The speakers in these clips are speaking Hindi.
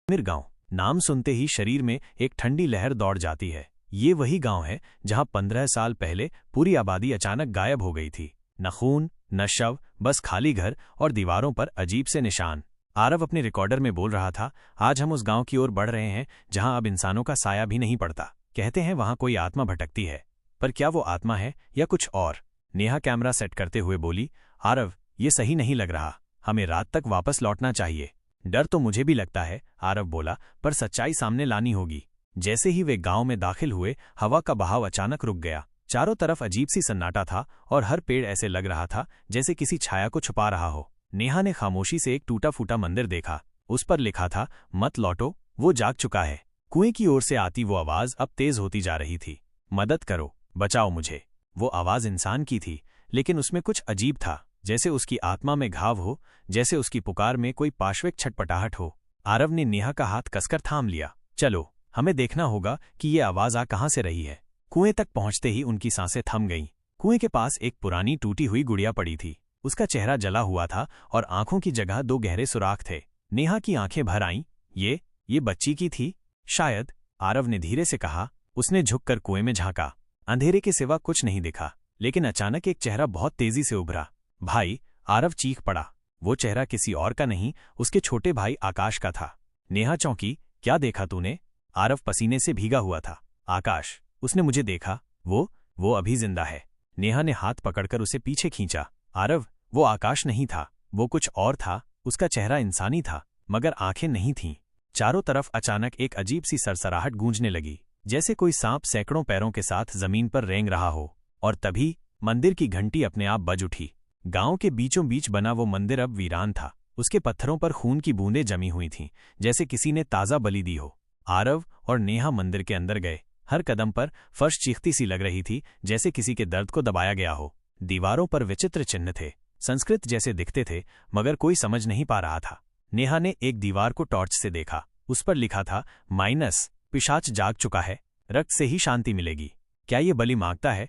आमिर गांव नाम सुनते ही शरीर में एक ठंडी लहर दौड़ जाती है। ये वही गांव है जहां 15 साल पहले पूरी आबादी अचानक गायब हो गई थी। न खून न शव, बस खाली घर और दीवारों पर अजीब से निशान। आरव अपने रिकॉर्डर में बोल रहा था, आज हम उस गांव की ओर बढ़ रहे हैं जहां अब इंसानों का साया भी नहीं पड़ता। कहते हैं वहां कोई आत्मा भटकती है, पर क्या वो आत्मा है या कुछ और? नेहा कैमरा सेट करते हुए बोली, आरव ये सही नहीं लग रहा, हमें रात तक वापस लौटना चाहिए। डर तो मुझे भी लगता है, आरव बोला, पर सच्चाई सामने लानी होगी। जैसे ही वे गांव में दाखिल हुए, हवा का बहाव अचानक रुक गया। चारों तरफ अजीब सी सन्नाटा था और हर पेड़ ऐसे लग रहा था जैसे किसी छाया को छुपा रहा हो। नेहा ने खामोशी से एक टूटा फूटा मंदिर देखा। उस पर लिखा था, मत लौटो, वो जाग चुका है। कुएं की ओर से आती वो आवाज अब तेज होती जा रही थी। मदद करो, बचाओ मुझे। वो आवाज इंसान की थी, लेकिन उसमें कुछ अजीब था, जैसे उसकी आत्मा में घाव हो, जैसे उसकी पुकार में कोई पाश्विक छटपटाहट हो। आरव ने नेहा का हाथ कसकर थाम लिया। चलो, हमें देखना होगा कि ये आवाज आ कहां से रही है। कुएं तक पहुंचते ही उनकी सांसें थम गईं। कुएं के पास एक पुरानी टूटी हुई गुड़िया पड़ी थी। उसका चेहरा जला हुआ था और आंखों की जगह 2 गहरे सुराख थे। नेहा की आंखें भर आईं। ये बच्ची की थी शायद, आरव ने धीरे से कहा। उसने झुककर कुएं में झांका। अंधेरे के सिवा कुछ नहीं दिखा, लेकिन अचानक एक चेहरा बहुत तेजी से उभरा। भाई, आरव चीख पड़ा। वो चेहरा किसी और का नहीं, उसके छोटे भाई आकाश का था। नेहा चौंकी। क्या देखा तूने? आरव पसीने से भीगा हुआ था। आकाश, उसने मुझे देखा। वो अभी जिंदा है। नेहा ने हाथ पकड़कर उसे पीछे खींचा। आरव, वो आकाश नहीं था, वो कुछ और था। उसका चेहरा इंसानी था, मगर आंखें नहीं थीं। चारों तरफ अचानक एक अजीब सी सरसराहट गूंजने लगी, जैसे कोई सांप सैकड़ों पैरों के साथ जमीन पर रेंग रहा हो। और तभी मंदिर की घंटी अपने आप बज उठी। गांव के बीचों बीच बना वो मंदिर अब वीरान था। उसके पत्थरों पर खून की बूंदें जमी हुई थीं, जैसे किसी ने ताज़ा बलि दी हो। आरव और नेहा मंदिर के अंदर गए। हर कदम पर फर्श चीखती सी लग रही थी, जैसे किसी के दर्द को दबाया गया हो। दीवारों पर विचित्र चिन्ह थे, संस्कृत जैसे दिखते थे, मगर कोई समझ नहीं पा रहा था। नेहा ने एक दीवार को टॉर्च से देखा। उस पर लिखा था, माइनस, पिशाच जाग चुका है, रक्त से ही शांति मिलेगी। क्या ये बलि मांगता है?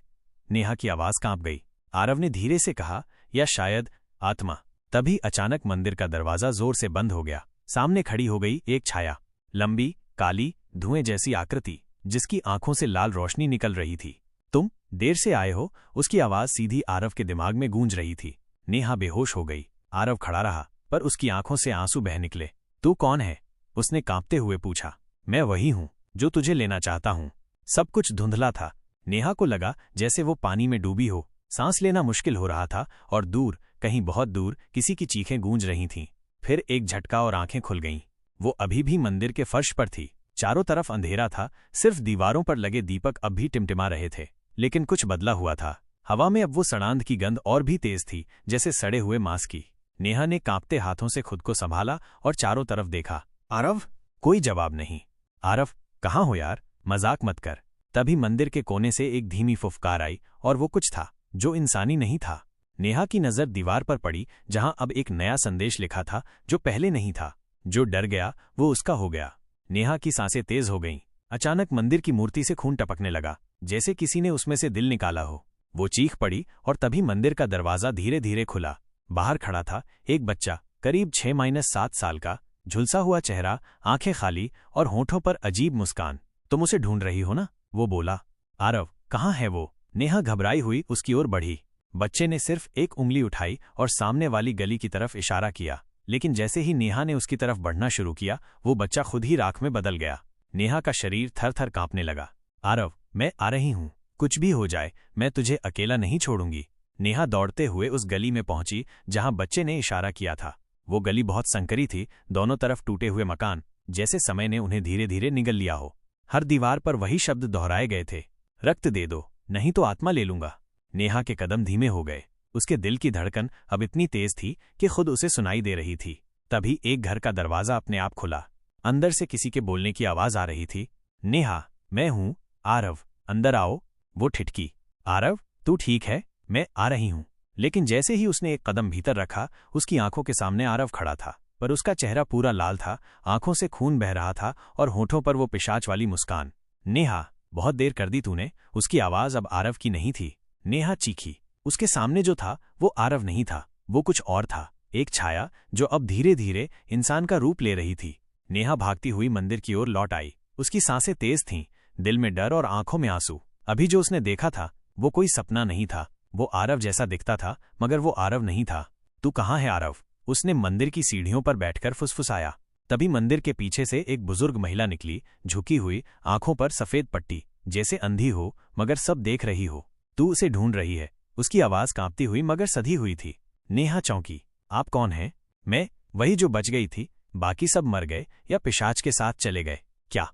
नेहा की आवाज कांप गई। आरव ने धीरे से कहा, या शायद आत्मा। तभी अचानक मंदिर का दरवाजा जोर से बंद हो गया। सामने खड़ी हो गई एक छाया, लंबी, काली, धुएं जैसी आकृति, जिसकी आंखों से लाल रोशनी निकल रही थी। तुम देर से आए हो, उसकी आवाज सीधी आरव के दिमाग में गूंज रही थी। नेहा बेहोश हो गई। आरव खड़ा रहा, पर उसकी आंखों से आंसू बह निकले। तू कौन है? उसने कांपते हुए पूछा। मैं वही हूं जो तुझे लेना चाहता हूं। सब कुछ धुंधला था। नेहा को लगा जैसे वो पानी में डूबी हो। सांस लेना मुश्किल हो रहा था और दूर, कहीं बहुत दूर, किसी की चीखें गूंज रही थीं। फिर एक झटका और आंखें खुल गईं। वो अभी भी मंदिर के फर्श पर थी। चारों तरफ अंधेरा था, सिर्फ दीवारों पर लगे दीपक अब भी टिमटिमा रहे थे। लेकिन कुछ बदला हुआ था। हवा में अब वो सड़ांध की गंध और भी तेज थी, जैसे सड़े हुए मांस की। नेहा ने कांपते हाथों से खुद को संभाला और चारों तरफ देखा। आरव? कोई जवाब नहीं। आरव, कहाँ हो यार? मजाक मत कर। तभी मंदिर के कोने से एक धीमी फुफकार आई, और वो कुछ था जो इंसानी नहीं था। नेहा की नजर दीवार पर पड़ी, जहां अब एक नया संदेश लिखा था जो पहले नहीं था। जो डर गया वो उसका हो गया। नेहा की सांसें तेज हो गईं। अचानक मंदिर की मूर्ति से खून टपकने लगा, जैसे किसी ने उसमें से दिल निकाला हो। वो चीख पड़ी और तभी मंदिर का दरवाजा धीरे धीरे खुला। बाहर खड़ा था एक बच्चा, करीब 6-7 साल का, झुलसा हुआ चेहरा, आंखें खाली और होठों पर अजीब मुस्कान। तुम उसे ढूंढ रही हो ना? वो बोला। आरव, कहाँ है वो? नेहा घबराई हुई उसकी ओर बढ़ी। बच्चे ने सिर्फ एक उंगली उठाई और सामने वाली गली की तरफ इशारा किया, लेकिन जैसे ही नेहा ने उसकी तरफ बढ़ना शुरू किया, वो बच्चा खुद ही राख में बदल गया। नेहा का शरीर थर थर कांपने लगा। आरव, मैं आ रही हूं। कुछ भी हो जाए, मैं तुझे अकेला नहीं छोड़ूंगी। नेहा दौड़ते हुए उस गली में पहुंची जहां बच्चे ने इशारा किया था। वो गली बहुत संकरी थी, दोनों तरफ टूटे हुए मकान, जैसे समय ने उन्हें धीरे धीरे निगल लिया हो। हर दीवार पर वही शब्द दोहराए गए थे, रक्त दे दो, नहीं तो आत्मा ले लूंगा। नेहा के कदम धीमे हो गए। उसके दिल की धड़कन अब इतनी तेज थी कि खुद उसे सुनाई दे रही थी। तभी एक घर का दरवाजा अपने आप खुला। अंदर से किसी के बोलने की आवाज आ रही थी। नेहा, मैं हूं, आरव, अंदर आओ। वो ठिठकी। आरव, तू ठीक है? मैं आ रही हूं। लेकिन जैसे ही उसने एक कदम भीतर रखा, उसकी आंखों के सामने आरव खड़ा था, पर उसका चेहरा पूरा लाल था, आंखों से खून बह रहा था और होठों पर वो पिशाच वाली मुस्कान। नेहा, बहुत देर कर दी तूने। उसकी आवाज अब आरव की नहीं थी। नेहा चीखी। उसके सामने जो था वो आरव नहीं था, वो कुछ और था। एक छाया जो अब धीरे धीरे इंसान का रूप ले रही थी। नेहा भागती हुई मंदिर की ओर लौट आई। उसकी सांसें तेज थीं, दिल में डर और आंखों में आंसू। अभी जो उसने देखा था वो कोई सपना नहीं था, वो आरव जैसा दिखता था, मगर वो आरव नहीं था। तू कहाँ है आरव? उसने मंदिर की सीढ़ियों पर बैठकर फुसफुसाया। तभी मंदिर के पीछे से एक बुजुर्ग महिला निकली, झुकी हुई, आंखों पर सफेद पट्टी, जैसे अंधी हो मगर सब देख रही हो। तू उसे ढूंढ रही है? उसकी आवाज कांपती हुई मगर सधी हुई थी। नेहा चौंकी। आप कौन हैं? मैं वही जो बच गई थी। बाकी सब मर गए या पिशाच के साथ चले गए क्या?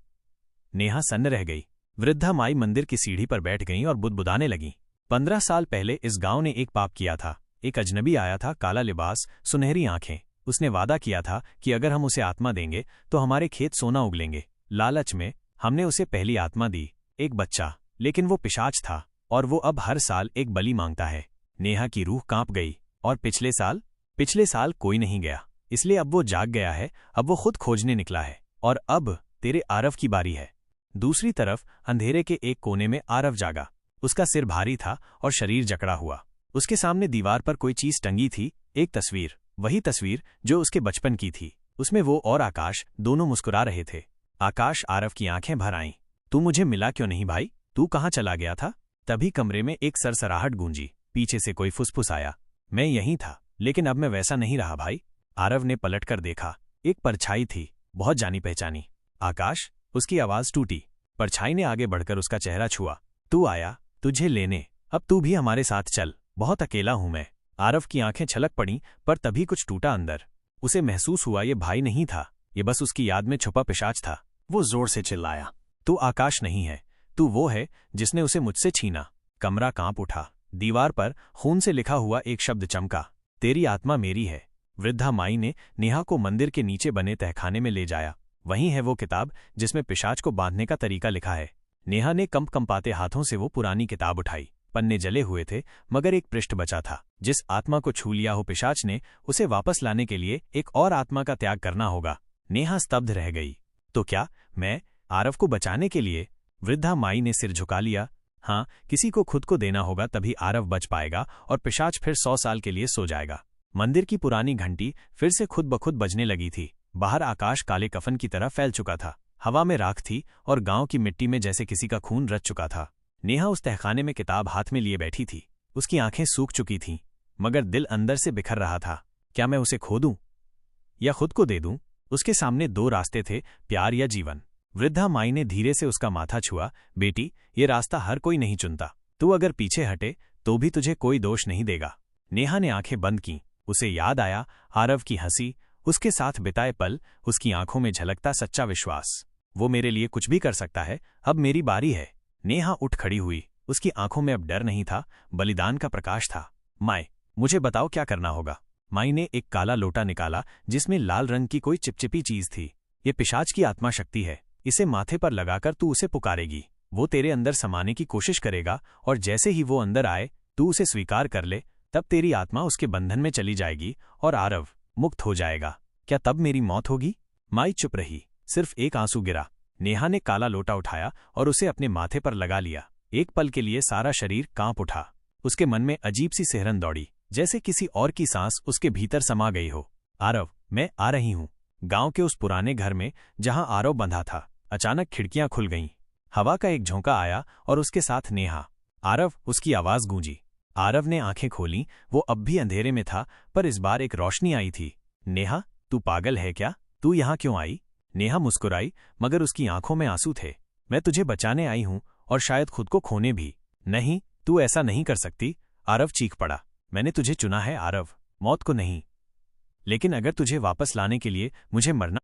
नेहा सन्न रह गई। वृद्धा माई मंदिर की सीढ़ी पर बैठ गईं और बुदबुदाने लगीं। 15 साल पहले इस गांव ने एक पाप किया था। एक अजनबी आया था, काला लिबास, सुनहरी आंखें। उसने वादा किया था कि अगर हम उसे आत्मा देंगे तो हमारे खेत सोना उगलेंगे। लालच में हमने उसे पहली आत्मा दी, एक बच्चा। लेकिन वो पिशाच था और वो अब हर साल एक बलि मांगता है। नेहा की रूह कांप गई। और पिछले साल कोई नहीं गया, इसलिए अब वो जाग गया है। अब वो खुद खोजने निकला है और अब तेरे आरव की बारी है। दूसरी तरफ अंधेरे के एक कोने में आरव जागा। उसका सिर भारी था और शरीर जकड़ा हुआ। उसके सामने दीवार पर कोई चीज टंगी थी, एक तस्वीर, वही तस्वीर जो उसके बचपन की थी। उसमें वो और आकाश दोनों मुस्कुरा रहे थे। आकाश आरव की आंखें भर आईं। तू मुझे मिला क्यों नहीं भाई? तू कहाँ चला गया था? तभी कमरे में एक सरसराहट गूंजी। पीछे से कोई फुसफुसाया, मैं यहीं था, लेकिन अब मैं वैसा नहीं रहा भाई। आरव ने पलटकर देखा। एक परछाई थी, बहुत जानी पहचानी। आकाश, उसकी आवाज टूटी। परछाई ने आगे बढ़कर उसका चेहरा छुआ। तू आया तुझे लेने, अब तू भी हमारे साथ चल, बहुत अकेला हूं मैं। आरव की आंखें छलक पड़ीं, पर तभी कुछ टूटा अंदर। उसे महसूस हुआ ये भाई नहीं था, ये बस उसकी याद में छुपा पिशाच था। वो जोर से चिल्लाया, तू आकाश नहीं है, तू वो है जिसने उसे मुझसे छीना। कमरा कांप उठा। दीवार पर खून से लिखा हुआ एक शब्द चमका, तेरी आत्मा मेरी है। वृद्धा माई ने नेहा को मंदिर के नीचे बने तहखाने में ले जाया। वहीं है वो किताब जिसमें पिशाच को बांधने का तरीका लिखा है। नेहा ने कंपकंपाते हाथों से वो पुरानी किताब उठाई। पन्ने जले हुए थे, मगर एक पृष्ठ बचा था। जिस आत्मा को छू लिया हो पिशाच ने, उसे वापस लाने के लिए एक और आत्मा का त्याग करना होगा। नेहा स्तब्ध रह गई। तो क्या मैं आरव को बचाने के लिए? वृद्धा माई ने सिर झुका लिया। हाँ, किसी को खुद को देना होगा, तभी आरव बच पाएगा और पिशाच फिर 100 साल के लिए सो जाएगा। मंदिर की पुरानी घंटी फिर से खुद ब खुद बजने लगी थी। बाहर आकाश काले कफन की तरह फैल चुका था। हवा में राख थी और गांव की मिट्टी में जैसे किसी का खून रच चुका था। नेहा उस तहखाने में किताब हाथ में लिए बैठी थी। उसकी आंखें सूख चुकी थीं, मगर दिल अंदर से बिखर रहा था। क्या मैं उसे खो दूं या खुद को दे दूं? उसके सामने 2 रास्ते थे, प्यार या जीवन। वृद्धा माई ने धीरे से उसका माथा छुआ। बेटी, ये रास्ता हर कोई नहीं चुनता। तू अगर पीछे हटे तो भी तुझे कोई दोष नहीं देगा। नेहा ने आंखें बंद कीं। उसे याद आया आरव की हंसी, उसके साथ बिताए पल, उसकी आंखों में झलकता सच्चा विश्वास। वो मेरे लिए कुछ भी कर सकता है, अब मेरी बारी है। नेहा उठ खड़ी हुई। उसकी आंखों में अब डर नहीं था, बलिदान का प्रकाश था। माई, मुझे बताओ क्या करना होगा। माई ने एक काला लोटा निकाला जिसमें लाल रंग की कोई चिपचिपी चीज थी। ये पिशाच की आत्मा शक्ति है, इसे माथे पर लगाकर तू उसे पुकारेगी। वो तेरे अंदर समाने की कोशिश करेगा और जैसे ही वो अंदर आए तू उसे स्वीकार कर ले, तब तेरी आत्मा उसके बंधन में चली जाएगी और आरव मुक्त हो जाएगा। क्या तब मेरी मौत होगी? माई चुप रही, सिर्फ एक आंसू गिरा। नेहा ने काला लोटा उठाया और उसे अपने माथे पर लगा लिया। एक पल के लिए सारा शरीर कांप उठा। उसके मन में अजीब सी सिहरन दौड़ी, जैसे किसी और की सांस उसके भीतर समा गई हो। आरव, मैं आ रही हूं। गांव के उस पुराने घर में जहां आरव बंधा था, अचानक खिड़कियां खुल गईं। हवा का एक झोंका आया और उसके साथ नेहा। आरव, उसकी आवाज गूंजी। आरव ने आंखें खोलीं। वो अब भी अंधेरे में था, पर इस बार एक रोशनी आई थी। नेहा, तू पागल है क्या? तू यहाँ क्यों आई? नेहा मुस्कुराई, मगर उसकी आंखों में आंसू थे। मैं तुझे बचाने आई हूं और शायद खुद को खोने भी। नहीं, तू ऐसा नहीं कर सकती। आरव चीख पड़ा। मैंने तुझे चुना है आरव, मौत को नहीं। लेकिन अगर तुझे वापस लाने के लिए मुझे मरना